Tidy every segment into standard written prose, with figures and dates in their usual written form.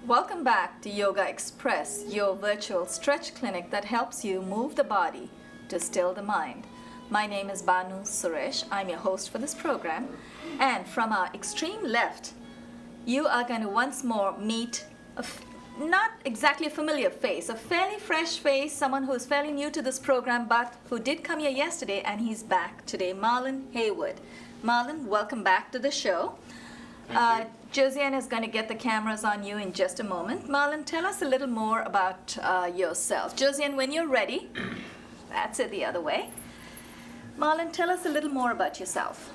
Welcome back to Yogaxpress, your virtual stretch clinic that helps you move the body to still the mind. My name is Banu Suresh. I'm your host for this program. And from our extreme left, you are going to once more meet not exactly a familiar face, a fairly fresh face, someone who is fairly new to this program, but who did come here yesterday, and he's back today, Marlon Haywood. Marlon, welcome back to the show. Josiane is going to get the cameras on you in just a moment. Marlon, tell us a little more about yourself. Josiane, when you're ready, that's it the other way. Marlon, tell us a little more about yourself.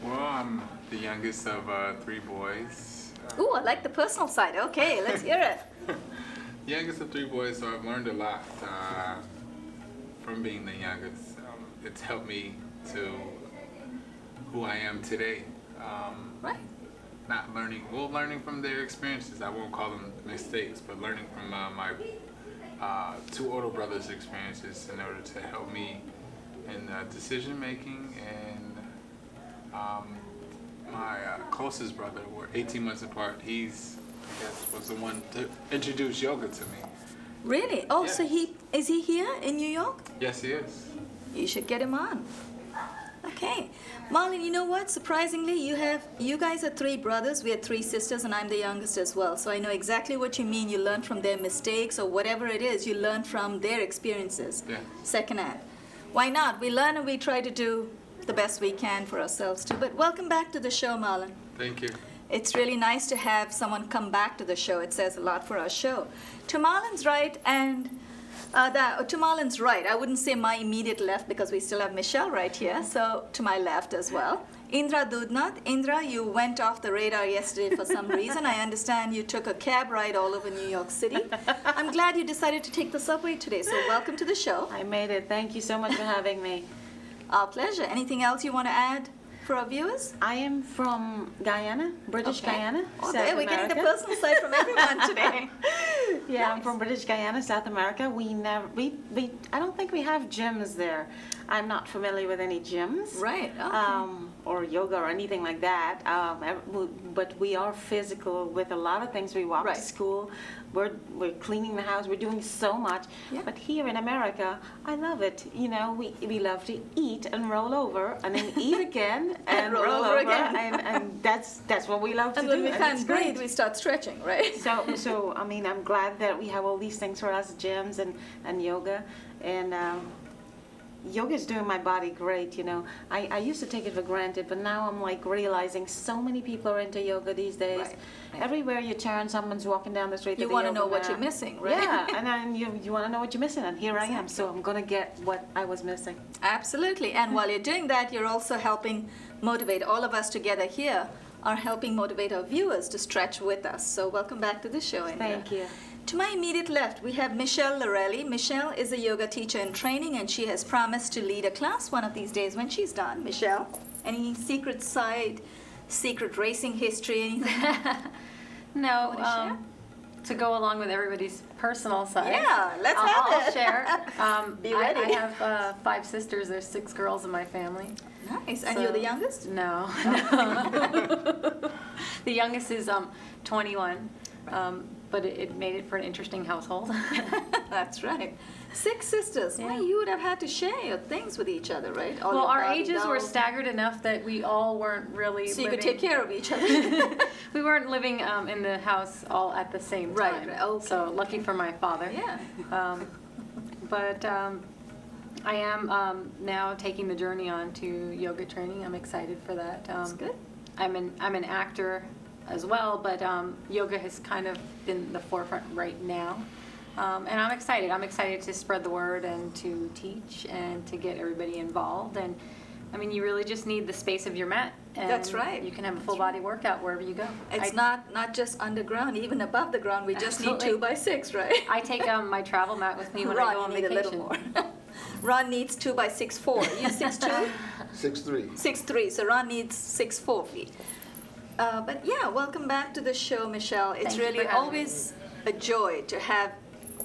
Well, I'm the youngest of 3 boys. Ooh, I like the personal side. Okay, let's hear it. The youngest of 3 boys, so I've learned a lot from being the youngest. It's helped me to who I am today. Right. Not learning, learning from their experiences. I won't call them mistakes, but learning from my 2 older brothers' experiences in order to help me in decision making. And my closest brother, we're 18 months apart. He's, I guess, was the one to introduce yoga to me. Really? Oh, Yes. so is he here in New York? Yes, he is. You should get him on. Okay. Marlon, you know what? Surprisingly, you guys are 3 brothers, we are 3 sisters, and I'm the youngest as well. So I know exactly what you mean. You learn from their mistakes or whatever it is. You learn from their experiences. Yeah. Secondhand. Why not? We learn and we try to do the best we can for ourselves too. But welcome back to the show, Marlon. Thank you. It's really nice to have someone come back to the show. It says a lot for our show. To Marlon's right and to Marlon's right, I wouldn't say my immediate left because we still have Michelle right here, so to my left as well. Indra Doodnauth. Indra, you went off the radar yesterday for some reason. I understand you took a cab ride all over New York City. I'm glad you decided to take the subway today, so welcome to the show. I made it. Thank you so much for having me. Our pleasure. Anything else you want to add for our viewers? I am from Guyana, British Guyana, Oh, South there, we're America. getting the personal side from everyone today. Yeah, I'm Nice. from British Guyana, South America. We I don't think we have gyms there. I'm not familiar with any gyms. Right, okay. Or yoga or anything like that. But we are physical with a lot of things. We walk Right. to school. We're cleaning the house. We're doing so much. Yeah. But here in America, I love it. You know, we love to eat and roll over and then eat again and roll roll over over again. and that's what we love to And do. when we and can't it's breathe, great. we start stretching, right? So I mean, I'm glad that we have all these things for us, gyms and yoga, and yoga is doing my body great. You know, I used to take it for granted, but now I'm like realizing so many people are into yoga these days. Right. Everywhere you turn, someone's walking down the street. You with a want to yoga know what mat. you're missing, right? Yeah, and then you want to know what you're missing, and here I am. So Exactly. I'm gonna get what I was missing. Absolutely. And while you're doing that, you're also helping motivate all of us together here are helping motivate our viewers to stretch with us. So welcome back to the show, Indra. Thank you. To my immediate left, we have Michelle Lorelli. Michelle is a yoga teacher in training, and she has promised to lead a class one of these days when she's done. Michelle, any secret side, secret racing history, anything? No, Wanna share? to go along with everybody's personal side. Yeah, let's have I'll it. share. Be I ready. have 5 sisters. There's 6 girls in my family. Nice. And you're the So- youngest? No. The youngest is 21, but it made it for an interesting household. That's right. 6 sisters. Yeah. Well, you would have had to share your things with each other, right? All Well, your our Barbie ages were dolls. staggered enough that we all weren't really So you could living- take care of each other. We weren't living in the house all at the same Right, time. right, okay. So lucky for my father. Yeah. But I am now taking the journey on to yoga training. I'm excited for that. That's good. I'm an actor as well, but yoga has kind of been the forefront right now. And I'm excited. I'm excited to spread the word and to teach and to get everybody involved. And I mean, you really just need the space of your mat. And That's right. You can have a full body workout wherever you go. It's not just underground, even above the ground. We just need Absolutely. 2x6, right? I take my travel mat with me when I go Ron, on you need vacation. a little more. Ron needs 2x6'4". You 6'2"? 6'3". 6'3", so Ron needs 6'4" feet. But yeah, welcome back to the show, Michelle. It's Thank you really for having always a joy to have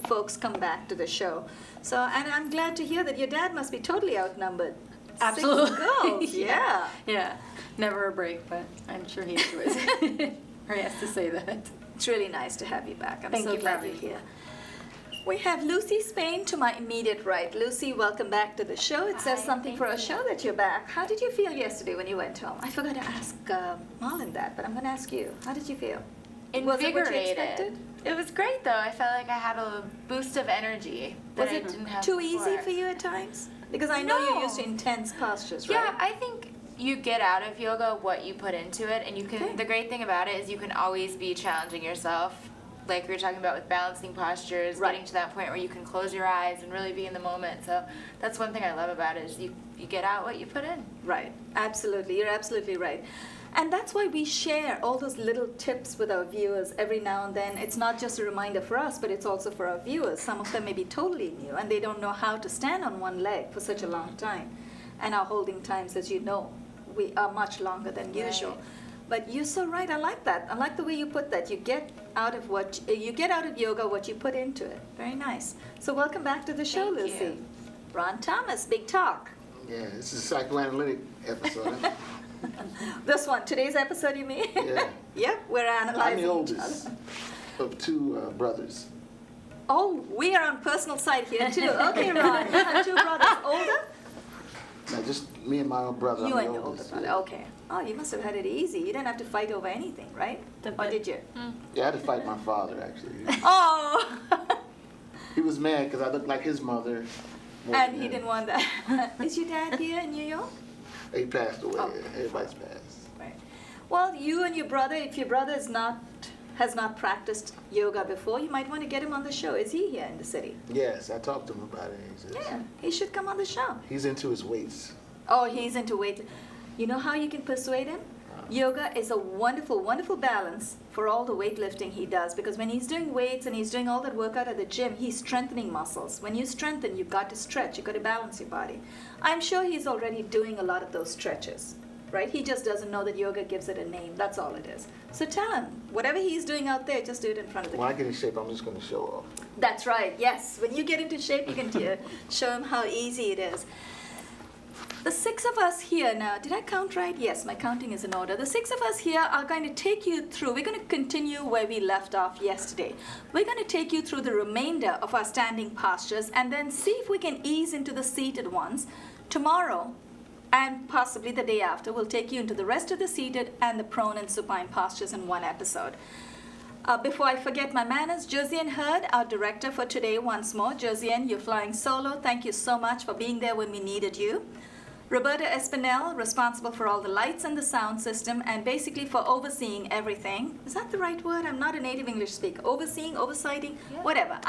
folks come back to the show. So, and I'm glad to hear that your dad must be totally outnumbered. Absolutely. 6 girls, yeah. Yeah, never a break, but I'm sure he enjoys it. Or he has to say that. It's really nice to have you back. I'm Thank so you for glad having you're me. here. We have Lucy Spain to my immediate right. Lucy, welcome back to the show. It says Hi, something thank for our you. show that you're back. How did you feel yesterday when you went home? I forgot to ask Marlon that, but I'm going to ask you. How did you feel? Was it what you Invigorated. expected? It was great though. I felt like I had a boost of energy that Was I it didn't have too before. easy for you at times? Because I know you're No. used to intense postures, right? Yeah, I think you get out of yoga what you put into it, and you can. Okay. The great thing about it is you can always be challenging yourself, like we were talking about with balancing postures, Right. getting to that point where you can close your eyes and really be in the moment. So that's one thing I love about it is you get out what you put in. Right, absolutely. You're absolutely right. And that's why we share all those little tips with our viewers every now and then. It's not just a reminder for us, but it's also for our viewers. Some of them may be totally new and they don't know how to stand on one leg for such a long time. And our holding times, as you know, we are much longer than usual. Right. But you're so right. I like that. I like the way you put that. You get out of yoga what you put into it. Very nice. So welcome back to the show, Thank Lucy. you. Ron Thomas, Big Talk. Yeah, this is a psychoanalytic episode. This one, today's episode, you mean? Yeah. Yep, we're I'm analyzing the each oldest other. of two brothers. Oh, we are on personal side here too. Okay, Ron, you have 2 brothers. Older? No, just me and my old brother. You I'm and the your older oldest. brother. Yeah. Okay. Oh, you must have had it easy. You didn't have to fight over anything, right? Or did you? Yeah, I had to fight my father, actually. Oh! He was mad because I looked like his mother. more And than he him. didn't want that. Is your dad here in New York? He passed away. Oh. Everybody's passed. Right. Well, you and your brother, if your brother has not practiced yoga before, you might want to get him on the show. Is he here in the city? Yes, I talked to him about it. He says Yeah, he should come on the show. he's into his weights. Oh, he's into weight. You know how you can persuade him? Yoga is a wonderful, wonderful balance for all the weightlifting he does, because when he's doing weights and he's doing all that workout at the gym, he's strengthening muscles. When you strengthen, you've got to stretch, you've got to balance your body. I'm sure he's already doing a lot of those stretches, right? He just doesn't know that yoga gives it a name. That's all it is. So tell him, whatever he's doing out there, just do it in front of the When I get in shape, I'm just going to show off. That's right, yes. When you get into shape, you can show him how easy it is. The 6 of us here now, did I count right? Yes, my counting is in order. The 6 of us here are going to take you through, we're going to continue where we left off yesterday. We're going to take you through the remainder of our standing postures and then see if we can ease into the seated ones. Tomorrow, and possibly the day after, we'll take you into the rest of the seated and the prone and supine postures in one episode. Before I forget my manners, Josiane Hurd, our director for today once more. Josiane, you're flying solo. Thank you so much for being there when we needed you. Roberta Espinel, responsible for all the lights and the sound system and basically for overseeing everything. Is that the right word? I'm not a native English speaker. Overseeing, oversighting, whatever.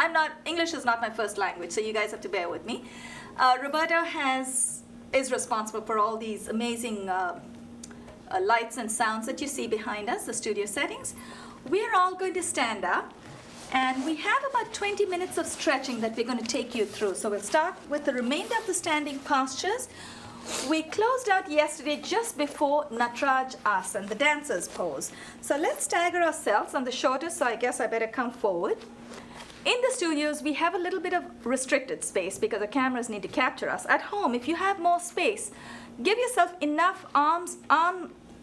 English is not my first language, so you guys have to bear with me. Roberta is responsible for all these amazing lights and sounds that you see behind us, the studio settings. We're all going to stand up. And we have about 20 minutes of stretching that we're going to take you through. So we'll start with the remainder of the standing postures. We closed out yesterday just before Nataraj Asana, the dancer's pose. So let's stagger ourselves on the shoulders, so I guess I better come forward. In the studios, we have a little bit of restricted space because the cameras need to capture us. At home, if you have more space, give yourself enough arm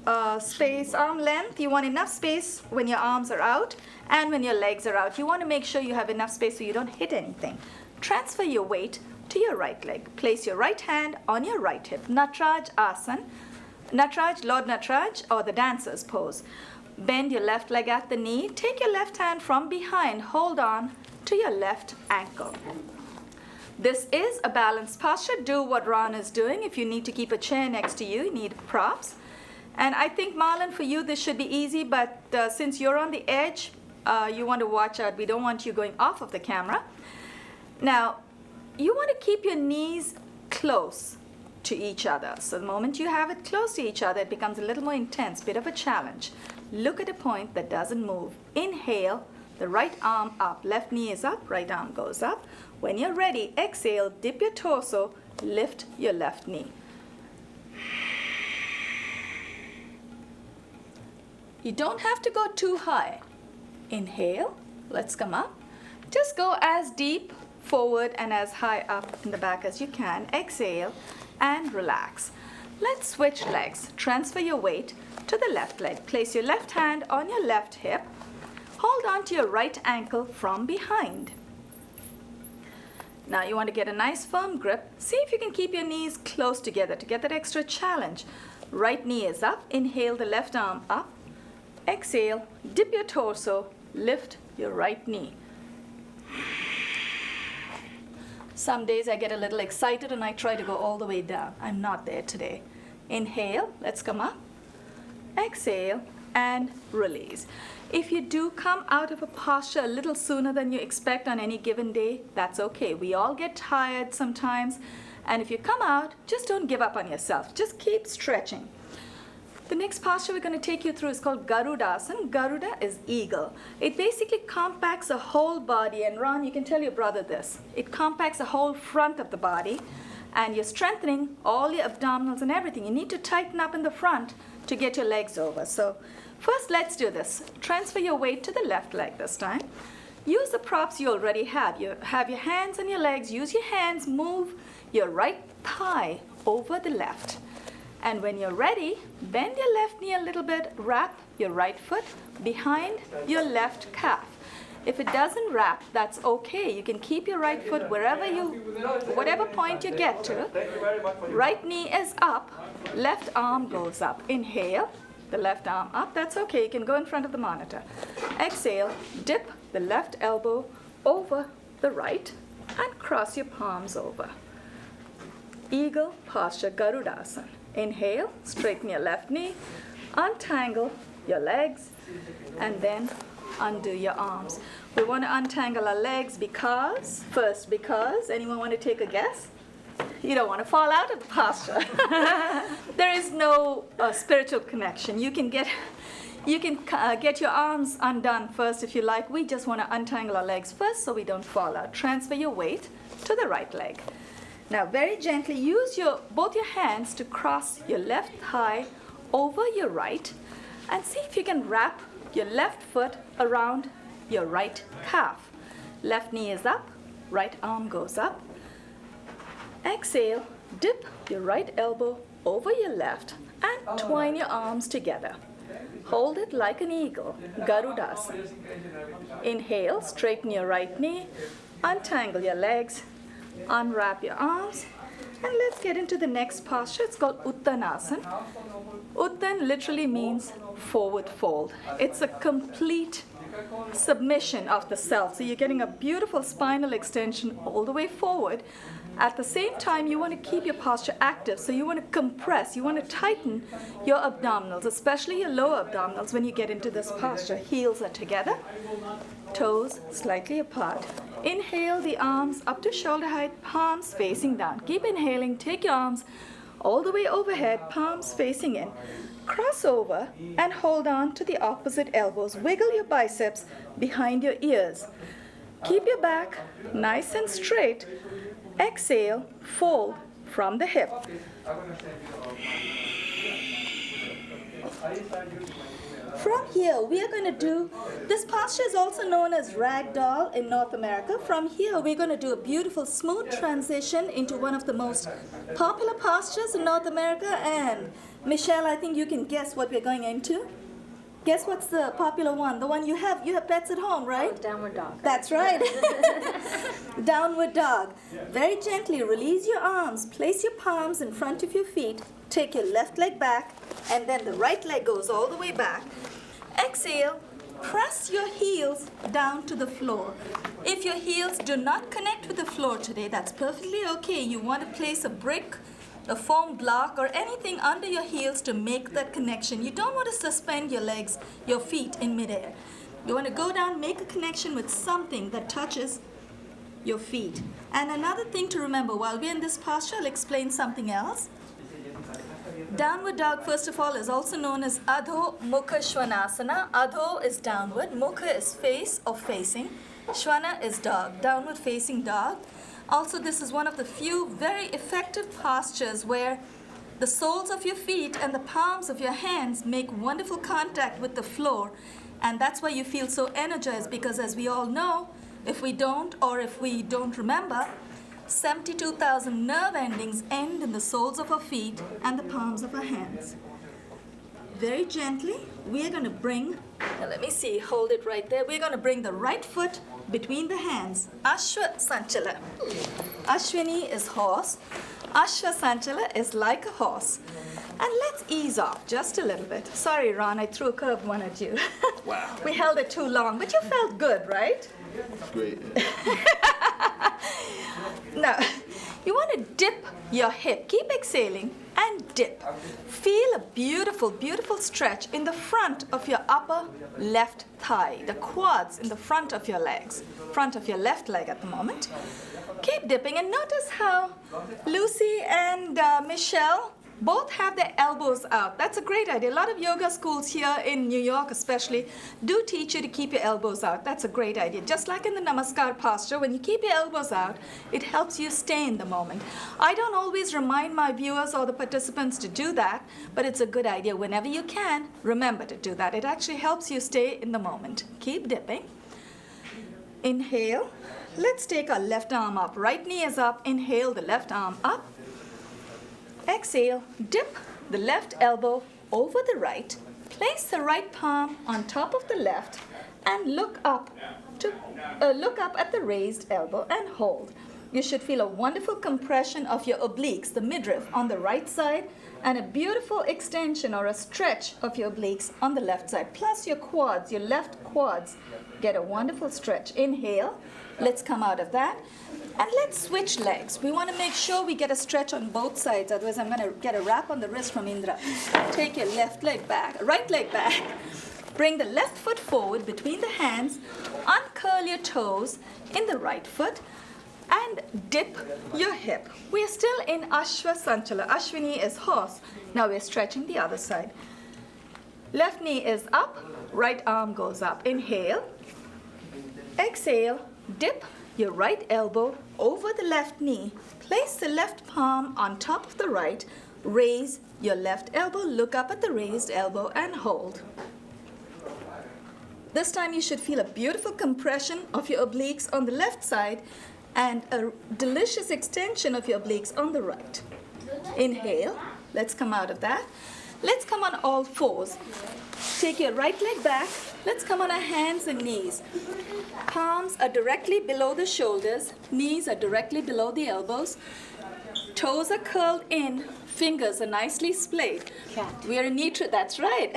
length. You want enough space when your arms are out and when your legs are out. You want to make sure you have enough space so you don't hit anything. Transfer your weight to your right leg. Place your right hand on your right hip. Nataraj Asana. Nataraj, Lord Nataraj, or the dancer's pose. Bend your left leg at the knee. Take your left hand from behind. Hold on to your left ankle. This is a balanced posture. Do what Ron is doing. If you need to keep a chair next to you, you need props. And I think, Marlon, for you, this should be easy, but since you're on the edge, you want to watch out. We don't want you going off of the camera. Now, you want to keep your knees close to each other. So the moment you have it close to each other, it becomes a little more intense, bit of a challenge. Look at a point that doesn't move. Inhale, the right arm up. Left knee is up, right arm goes up. When you're ready, exhale, dip your torso, lift your left knee. You don't have to go too high. Inhale, let's come up. Just go as deep forward and as high up in the back as you can. Exhale and relax. Let's switch legs. Transfer your weight to the left leg. Place your left hand on your left hip. Hold on to your right ankle from behind. Now you want to get a nice firm grip. See if you can keep your knees close together to get that extra challenge. Right knee is up. Inhale the left arm up. Exhale, dip your torso, lift your right knee. Some days I get a little excited and I try to go all the way down. I'm not there today. Inhale, let's come up. Exhale and release. If you do come out of a posture a little sooner than you expect on any given day, that's okay. We all get tired sometimes. And if you come out, just don't give up on yourself. Just keep stretching. The next posture we're going to take you through is called Garudasana. Garuda is eagle. It basically compacts the whole body. And Ron, you can tell your brother this. It compacts the whole front of the body. And you're strengthening all your abdominals and everything. You need to tighten up in the front to get your legs over. So first, let's do this. Transfer your weight to the left leg this time. Use the props you already have. You have your hands and your legs. Use your hands. Move your right thigh over the left. And when you're ready, bend your left knee a little bit, wrap your right foot behind your left calf. If it doesn't wrap, that's okay. You can keep your right foot whatever point you get to. Right knee is up, left arm goes up. Inhale, the left arm up, that's okay. You can go in front of the monitor. Exhale, dip the left elbow over the right and cross your palms over. Eagle posture, Garudasana. Inhale, straighten your left knee, untangle your legs, and then undo your arms. We want to untangle our legs because, anyone want to take a guess? You don't want to fall out of the posture. There is no spiritual connection. You can get your arms undone first if you like. We just want to untangle our legs first so we don't fall out. Transfer your weight to the right leg. Now, very gently, use both your hands to cross your left thigh over your right and see if you can wrap your left foot around your right calf. Left knee is up, right arm goes up. Exhale, dip your right elbow over your left and twine your arms together. Hold it like an eagle, Garudasana. Inhale, straighten your right knee, untangle your legs, unwrap your arms, and let's get into the next posture. It's called Uttanasana. Uttan literally means forward fold. It's a complete submission of the self. So you're getting a beautiful spinal extension all the way forward. At the same time, you want to keep your posture active. So you want to compress, you want to tighten your abdominals, especially your lower abdominals when you get into this posture. Heels are together, toes slightly apart. Inhale the arms up to shoulder height, palms facing down. Keep inhaling, take your arms all the way overhead, palms facing in. Cross over and hold on to the opposite elbows. Wiggle your biceps behind your ears. Keep your back nice and straight. Exhale, fold from the hip. From here, we are going to do, this posture is also known as ragdoll in North America. From here, we're going to do a beautiful smooth transition into one of the most popular postures in North America. And Michelle, I think you can guess what we're going into. Guess what's the popular one? The one you have pets at home, right? Oh, downward dog. That's right. Downward dog. Very gently release your arms. Place your palms in front of your feet. Take your left leg back, and then the right leg goes all the way back. Exhale, press your heels down to the floor. If your heels do not connect with the floor today, that's perfectly okay. You want to place a brick, a foam block, or anything under your heels to make that connection. You don't want to suspend your legs, your feet in midair. You want to go down, make a connection with something that touches your feet. And another thing to remember, while we're in this posture, I'll explain something else. Downward dog, first of all, is also known as Adho Mukha Shvanasana. Adho is downward, Mukha is face or facing, Shvana is dog, downward facing dog. Also, this is one of the few very effective postures where the soles of your feet and the palms of your hands make wonderful contact with the floor. And that's why you feel so energized, because as we all know, if we don't remember, 72,000 nerve endings end in the soles of our feet and the palms of our hands. Very gently, we are going to bring, now let me see, hold it right there. We're going to bring the right foot between the hands. Ashwa Sanchala. Ashwini is horse. Ashwa Sanchala is like a horse. And let's ease off just a little bit. Sorry, Ron, I threw a curved one at you. Wow. We held it too long, but you felt good, right? Great. Now, you want to dip your hip. Keep exhaling and dip. Feel a beautiful, beautiful stretch in the front of your upper left thigh, the quads in the front of your legs, front of your left leg at the moment. Keep dipping and notice how Lucy and Michelle both have their elbows out. That's a great idea. A lot of yoga schools here in New York especially do teach you to keep your elbows out. That's a great idea. Just like in the Namaskar posture, when you keep your elbows out, it helps you stay in the moment. I don't always remind my viewers or the participants to do that, but it's a good idea. Whenever you can, remember to do that. It actually helps you stay in the moment. Keep dipping. Inhale. Let's take our left arm up. Right knee is up. Inhale the left arm up. Exhale, dip the left elbow over the right, place the right palm on top of the left, and look up at the raised elbow and hold. You should feel a wonderful compression of your obliques, the midriff on the right side, and a beautiful extension or a stretch of your obliques on the left side. Plus your quads, your left quads, get a wonderful stretch. Inhale, let's come out of that. And let's switch legs. We want to make sure we get a stretch on both sides, otherwise I'm going to get a wrap on the wrist from Indra. Take your left leg back, right leg back. Bring the left foot forward between the hands, uncurl your toes in the right foot, and dip your hip. We are still in Ashwa Sanchala. Ashwini is horse. Now we're stretching the other side. Left knee is up, right arm goes up. Inhale, exhale, dip your right elbow over the left knee. Place the left palm on top of the right. Raise your left elbow, look up at the raised elbow and hold. This time you should feel a beautiful compression of your obliques on the left side and a delicious extension of your obliques on the right. Inhale. Let's come out of that. Let's come on all fours. Take your right leg back. Let's come on our hands and knees. Palms are directly below the shoulders. Knees are directly below the elbows. Toes are curled in. Fingers are nicely splayed. Cat. We are in neutral. That's right.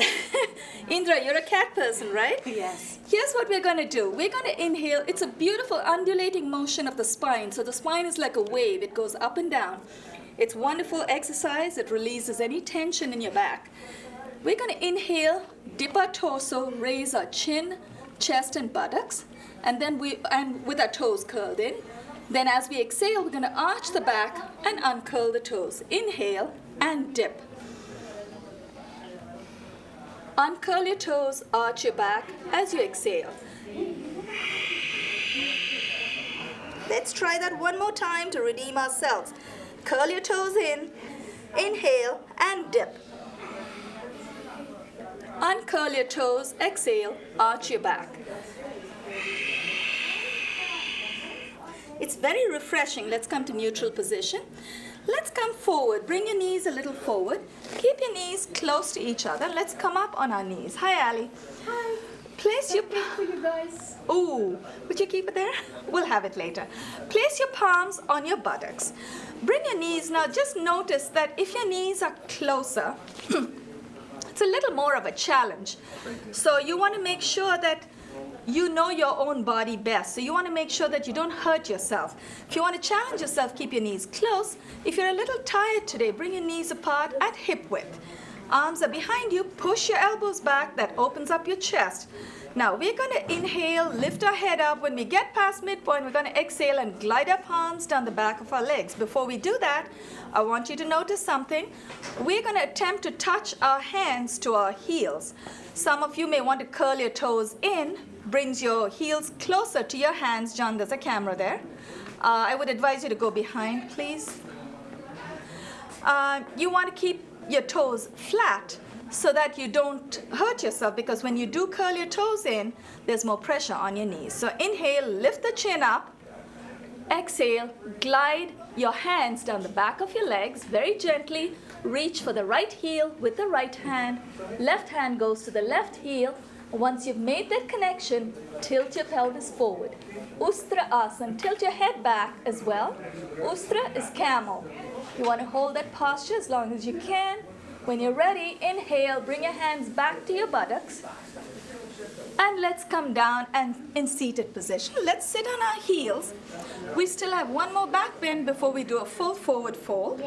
Indra, you're a cat person, right? Yes. Here's what we're going to do. We're going to inhale. It's a beautiful undulating motion of the spine. So the spine is like a wave. It goes up and down. It's wonderful exercise. It releases any tension in your back. We're going to inhale, dip our torso, raise our chin, chest, and buttocks, and then with our toes curled in. Then as we exhale, we're going to arch the back and uncurl the toes. Inhale and dip. Uncurl your toes, arch your back as you exhale. Let's try that one more time to redeem ourselves. Curl your toes in, inhale and dip. Uncurl your toes, exhale, arch your back. It's very refreshing. Let's come to neutral position. Let's come forward. Bring your knees a little forward. Keep your knees close to each other. Let's come up on our knees. Hi, Ali. Hi. Place your... For you guys. Ooh, would you keep it there? We'll have it later. Place your palms on your buttocks. Bring your knees. Now just notice that if your knees are closer, It's a little more of a challenge. So you want to make sure that you know your own body best. So you want to make sure that you don't hurt yourself. If you want to challenge yourself, keep your knees close. If you're a little tired today, bring your knees apart at hip width. Arms are behind you. Push your elbows back. That opens up your chest. Now we're going to inhale, lift our head up. When we get past midpoint, we're going to exhale and glide our palms down the back of our legs. Before we do that, I want you to notice something. We're going to attempt to touch our hands to our heels. Some of you may want to curl your toes in, brings your heels closer to your hands. John, there's a camera there. I would advise you to go behind, please. You want to keep your toes flat so that you don't hurt yourself, because when you do curl your toes in, there's more pressure on your knees. So inhale, lift the chin up. Exhale, glide your hands down the back of your legs very gently. Reach for the right heel with the right hand. Left hand goes to the left heel. Once you've made that connection, tilt your pelvis forward. Ustra Asana, tilt your head back as well. Ustra is camel. You want to hold that posture as long as you can. When you're ready, inhale, bring your hands back to your buttocks. And let's come down and in seated position. Let's sit on our heels. We still have one more back bend before we do a full forward fold.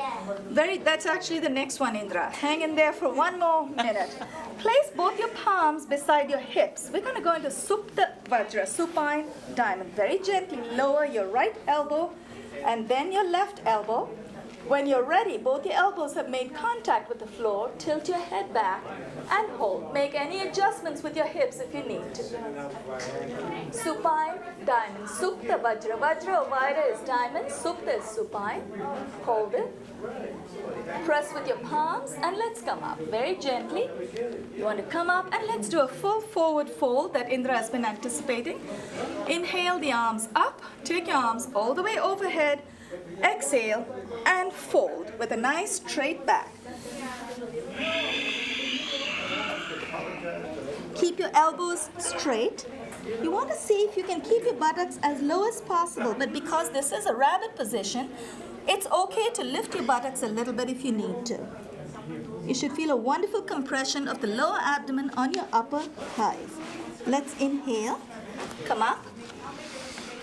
That's actually the next one, Indra. Hang in there for one more minute. Place both your palms beside your hips. We're going to go into Supta Vajra, supine diamond. Very gently lower your right elbow and then your left elbow. When you're ready, both your elbows have made contact with the floor. Tilt your head back and hold. Make any adjustments with your hips if you need to. Supine, diamond. Supta Vajra. Vajra or Vajra is diamond. Supta is supine. Hold it. Press with your palms and let's come up very gently. You want to come up and let's do a full forward fold that Indra has been anticipating. Inhale the arms up. Take your arms all the way overhead. Exhale and fold with a nice straight back. Keep your elbows straight. You want to see if you can keep your buttocks as low as possible, but because this is a rabbit position, it's okay to lift your buttocks a little bit if you need to. You should feel a wonderful compression of the lower abdomen on your upper thighs. Let's inhale, come up.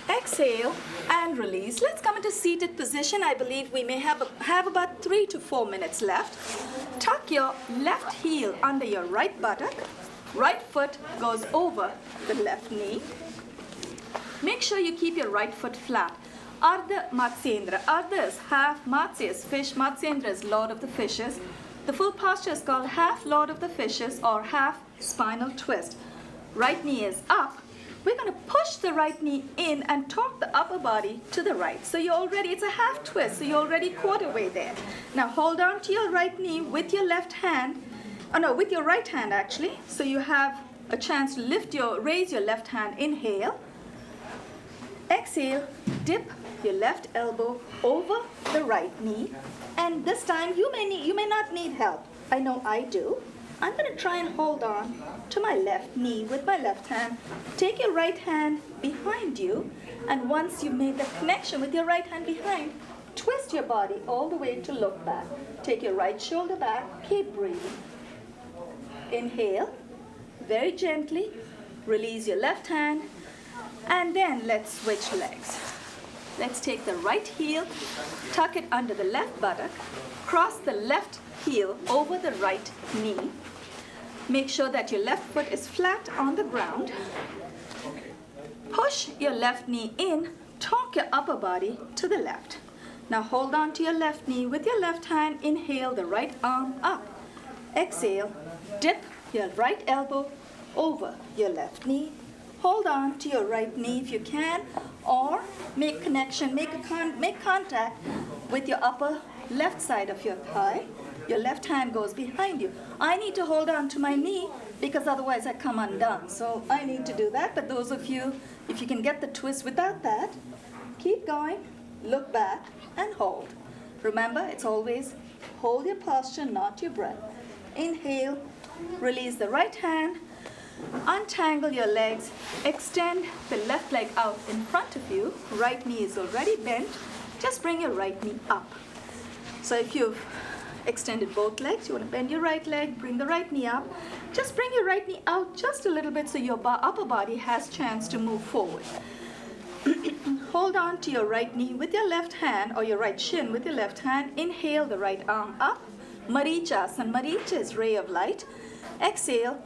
Exhale and release. Let's come into seated position. I believe we may have about 3 to 4 minutes left. Tuck your left heel under your right buttock. Right foot goes over the left knee. Make sure you keep your right foot flat. Ardha Matsyendra. Ardha is half, Matsya is fish, Matsyendra is Lord of the Fishes. The full posture is called half Lord of the Fishes or half spinal twist. Right knee is up. We're going to push the right knee in and torque the upper body to the right. So it's a half twist, so you're already quarter way there. Now hold on to your right knee with your left hand, with your right hand actually. So you have a chance to raise your left hand, inhale. Exhale, dip your left elbow over the right knee. And this time you may not need help. I know I do. I'm going to try and hold on to my left knee with my left hand. Take your right hand behind you, and once you've made the connection with your right hand behind, twist your body all the way to look back. Take your right shoulder back, keep breathing. Inhale, very gently, release your left hand, and then let's switch legs. Let's take the right heel, tuck it under the left buttock, cross the left heel over the right knee. Make sure that your left foot is flat on the ground. Push your left knee in, torque your upper body to the left. Now hold on to your left knee with your left hand. Inhale the right arm up. Exhale, dip your right elbow over your left knee. Hold on to your right knee if you can, or make connection, make contact with your upper left side of your thigh. Your left hand goes behind you. I need to hold on to my knee because otherwise I come undone. So I need to do that. But those of you, if you can get the twist without that, keep going, look back, and hold. Remember, it's always hold your posture, not your breath. Inhale, release the right hand, untangle your legs, extend the left leg out in front of you. Right knee is already bent. Just bring your right knee up. So if you've Extended both legs. You want to bend your right leg, bring the right knee up. Just bring your right knee out just a little bit so your upper body has chance to move forward. Hold on to your right knee with your left hand, or your right shin with your left hand. Inhale the right arm up. Marichasana. Maricha is ray of light. Exhale,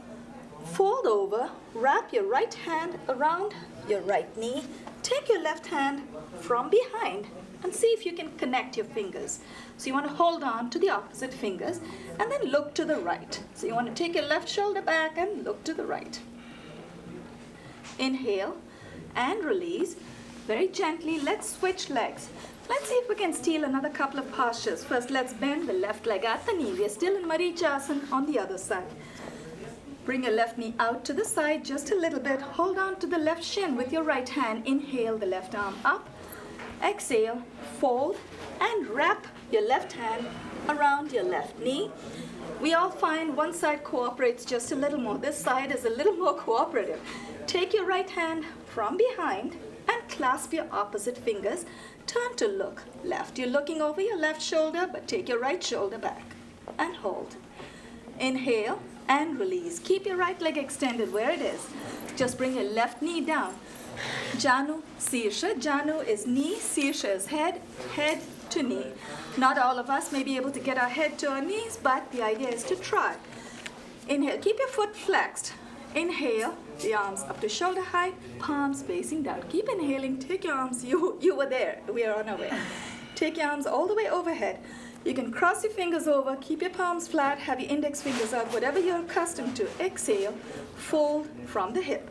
fold over, wrap your right hand around your right knee. Take your left hand from behind and see if you can connect your fingers. So you want to hold on to the opposite fingers and then look to the right. So you want to take your left shoulder back and look to the right. Inhale and release. Very gently, let's switch legs. Let's see if we can steal another couple of postures. First, let's bend the left leg at the knee. We are still in Marichasana on the other side. Bring your left knee out to the side just a little bit. Hold on to the left shin with your right hand. Inhale the left arm up. Exhale, fold, and wrap your left hand around your left knee. We all find one side cooperates just a little more. This side is a little more cooperative. Take your right hand from behind and clasp your opposite fingers. Turn to look left. You're looking over your left shoulder, but take your right shoulder back and hold. Inhale and release. Keep your right leg extended where it is. Just bring your left knee down. Janu, Sirsha. Janu is knee, Sirsha is head, head to knee. Not all of us may be able to get our head to our knees, but the idea is to try. Inhale, keep your foot flexed. Inhale, the arms up to shoulder height, palms facing down. Keep inhaling, take your arms, you were there, we are on our way. Take your arms all the way overhead. You can cross your fingers over, keep your palms flat, have your index fingers out, whatever you're accustomed to. Exhale, fold from the hip.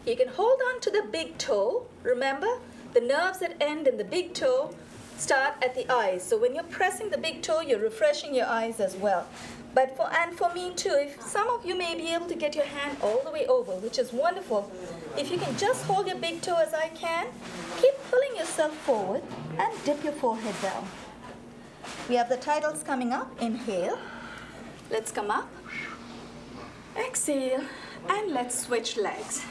You can hold on to the big toe. Remember, the nerves that end in the big toe start at the eyes. So when you're pressing the big toe, you're refreshing your eyes as well. But for me too, if some of you may be able to get your hand all the way over, which is wonderful. If you can just hold your big toe as I can, keep pulling yourself forward and dip your forehead down. We have the titles coming up. Inhale. Let's come up. Exhale. And let's switch legs.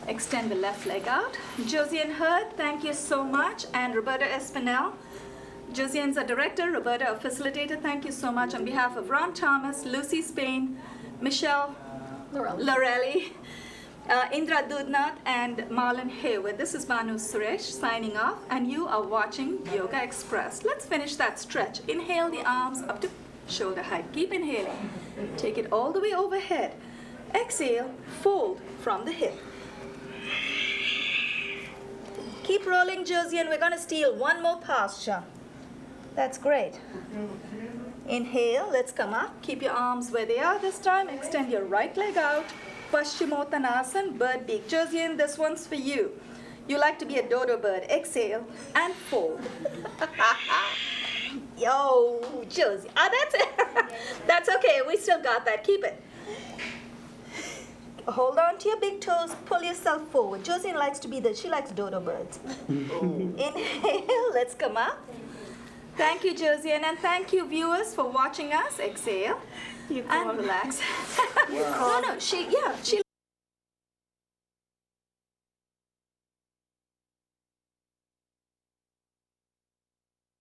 Extend the left leg out. Josiane Hurd, thank you so much. And Roberta Espinel. Josiane's a director, Roberta a facilitator. Thank you so much on behalf of Ron Thomas, Lucy Spain, Michelle Lorelli, Indra Doodnauth, and Marlon Hayward. This is Banu Suresh signing off, and you are watching Yogaxpress. Let's finish that stretch. Inhale the arms up to shoulder height. Keep inhaling. Take it all the way overhead. Exhale, fold from the hip. Keep rolling, Josiane. We're going to steal one more posture. That's great. Inhale, let's come up. Keep your arms where they are this time. Extend your right leg out. Paschimottanasana, bird beak. Josiane, this one's for you. You like to be a dodo bird. Exhale and fold. Yo, Josie. That's it. That's okay. We still got that. Keep it. Hold on to your big toes. Pull yourself forward. Josiane likes to be she likes dodo birds. Inhale. Let's come up. Thank you, Josiane, and thank you, viewers, for watching us. Exhale and relax. No, she